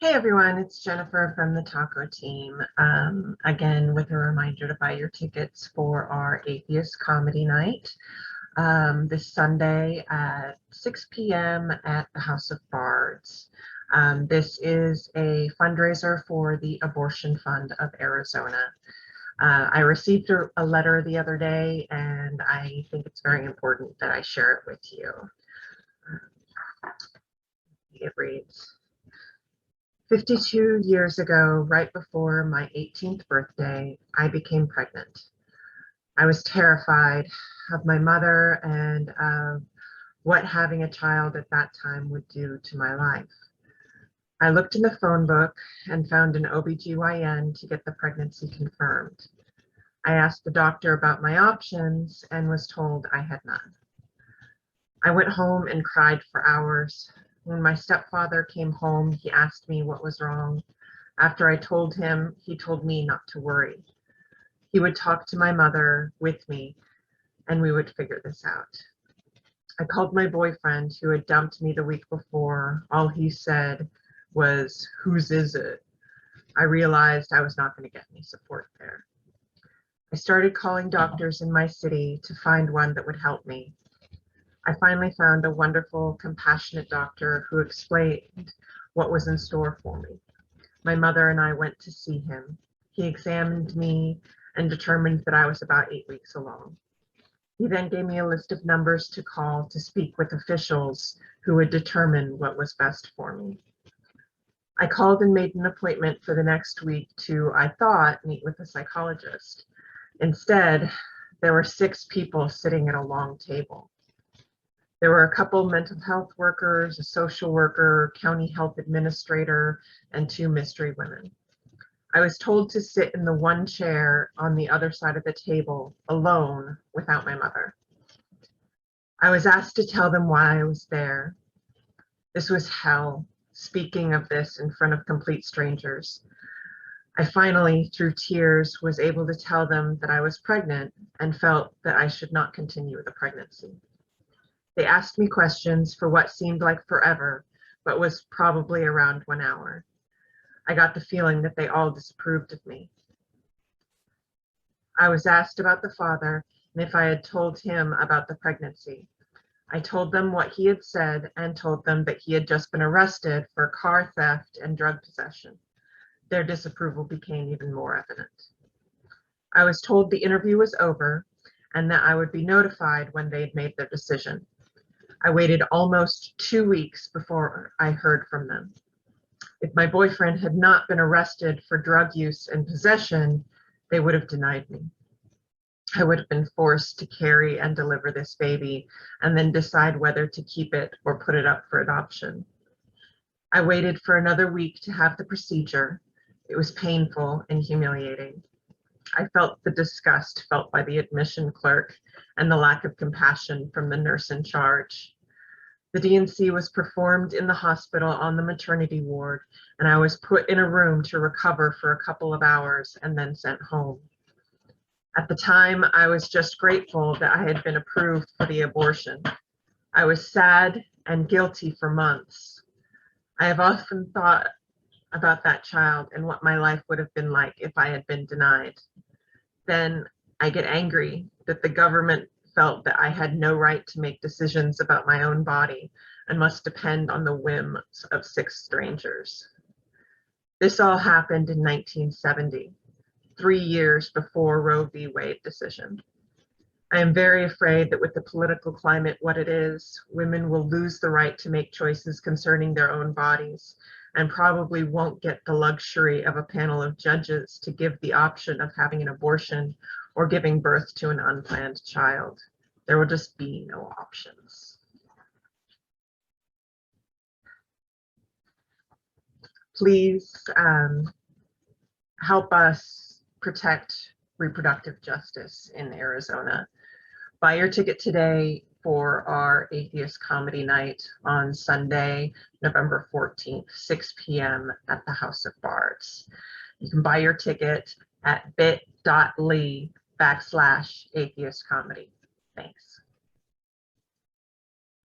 Hey everyone, it's Jennifer from the Taco team. Again, with a reminder to buy your tickets for our Atheist Comedy Night this Sunday at 6 p.m. at the House of Bards. This is a fundraiser for the Abortion Fund of Arizona. I received a letter the other day, and I think it's very important that I share it with you. It reads, 52 years ago, right before my 18th birthday, I became pregnant. I was terrified of my mother and of what having a child at that time would do to my life. I looked in the phone book and found an OBGYN to get the pregnancy confirmed. I asked the doctor about my options and was told I had none. I went home and cried for hours. When my stepfather came home, he asked me what was wrong. After I told him, he told me not to worry. He would talk to my mother with me, and we would figure this out. I called my boyfriend, who had dumped me the week before. All he said was, "Whose is it?" I realized I was not going to get any support there. I started calling doctors in my city to find one that would help me. I finally found a wonderful, compassionate doctor who explained what was in store for me. My mother and I went to see him. He examined me and determined that I was about 8 weeks along. He then gave me a list of numbers to call to speak with officials who would determine what was best for me. I called and made an appointment for the next week to, I thought, meet with a psychologist. Instead, there were 6 people sitting at a long table. There were a couple mental health workers, a social worker, county health administrator, and 2 mystery women. I was told to sit in the one chair on the other side of the table, alone, without my mother. I was asked to tell them why I was there. This was hell, speaking of this in front of complete strangers. I finally, through tears, was able to tell them that I was pregnant and felt that I should not continue with the pregnancy. They asked me questions for what seemed like forever, but was probably around 1 hour. I got the feeling that they all disapproved of me. I was asked about the father and if I had told him about the pregnancy. I told them what he had said and told them that he had just been arrested for car theft and drug possession. Their disapproval became even more evident. I was told the interview was over and that I would be notified when they'd made their decision. I waited almost 2 weeks before I heard from them. If my boyfriend had not been arrested for drug use and possession, they would have denied me. I would have been forced to carry and deliver this baby and then decide whether to keep it or put it up for adoption. I waited for another week to have the procedure. It was painful and humiliating. I felt the disgust felt by the admission clerk and the lack of compassion from the nurse in charge. The D&C was performed in the hospital on the maternity ward, and I was put in a room to recover for a couple of hours and then sent home. At the time, I was just grateful that I had been approved for the abortion. I was sad and guilty for months. I have often thought about that child and what my life would have been like if I had been denied. Then I get angry that the government felt that I had no right to make decisions about my own body and must depend on the whims of 6 strangers. This all happened in 1970, 3 years before Roe v. Wade decision. I am very afraid that with the political climate what it is, women will lose the right to make choices concerning their own bodies and probably won't get the luxury of a panel of judges to give the option of having an abortion or giving birth to an unplanned child. There will just be no options. Please help us protect reproductive justice in Arizona. Buy your ticket today for our Atheist Comedy Night on Sunday, November 14th, 6 p.m. at the House of Bards. You can buy your ticket at bit.ly/atheist comedy. Thanks.